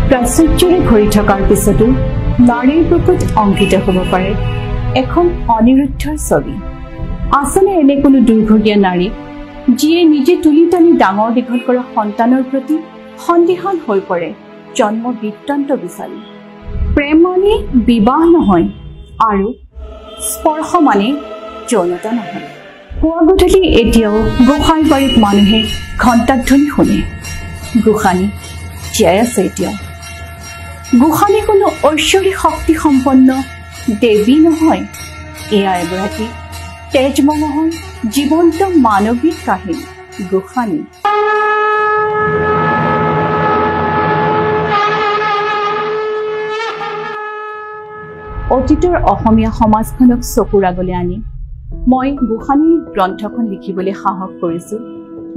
প্ৰাচুৰ্যৰে ভৰি থকাৰ পিছতো নাৰীৰ বুকুত অংকিত হ'ব পাৰে এখন অনিৰুদ্ধৰ ছবি। আছেনে এনে কোনো দুৰ্ভগীয়া নাৰী যিয়ে নিজে তুলি টানি ডাঙৰ দীঘল কৰা সন্তানৰ প্ৰতি সন্দিহান হৈ পৰে জন্ম বৃত্তান্ত বিচাৰি? প্ৰেম মানে বিবাহ নহয় আৰু স্পৰ্শ মানে যৌনতা নহয়। পুৱা গধূলি এতিয়াও গোসাঁই বাৰীত মানুহে ঘণ্টাধ্বনি শুনে। গোসাঁনী জীয়াই আছে এতিয়াও। গোসাঁনী কোনো ঐশ্বৰিক শক্তি সম্পন্ন দেৱী নহয়, এয়া এগৰাকী তেজমহল জীৱন্ত মানৱীক কাহিনী গোসাঁনী। অতীতৰ অসমীয়া সমাজখনক চকুৰ আগলৈ আনি মই গোসাঁনীৰ গ্ৰন্থখন লিখিবলৈ সাহস কৰিছোঁ,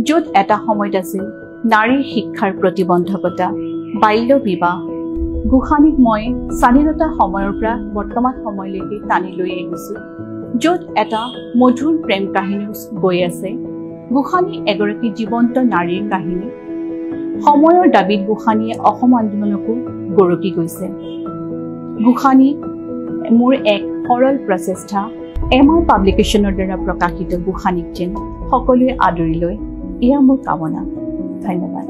য'ত এটা সময়ত আছিল নাৰীৰ শিক্ষাৰ প্ৰতিবন্ধকতা, বাল্য বিবাহ। গোসাঁনীক মই স্বাধীনতা সময়ৰ পৰা বৰ্তমান সময়লৈকে টানি লৈ আহিছোঁ, য'ত এটা মধুৰ প্ৰেম কাহিনী বৈ আছে। গোসাঁনী এগৰাকী জীৱন্ত নাৰীৰ কাহিনী। সময়ৰ দাবীত গোসাঁনীয়ে অসম আন্দোলনকো গৰকি গৈছে। গোসাঁনী মোৰ এক সৰল প্ৰচেষ্টা। এমাৰ পাব্লিকেশ্যনৰ দ্বাৰা প্ৰকাশিত গোসাঁনীক যেন সকলোৱে আদৰি লয়, এয়া মোৰ কামনা। ধন্যবাদ।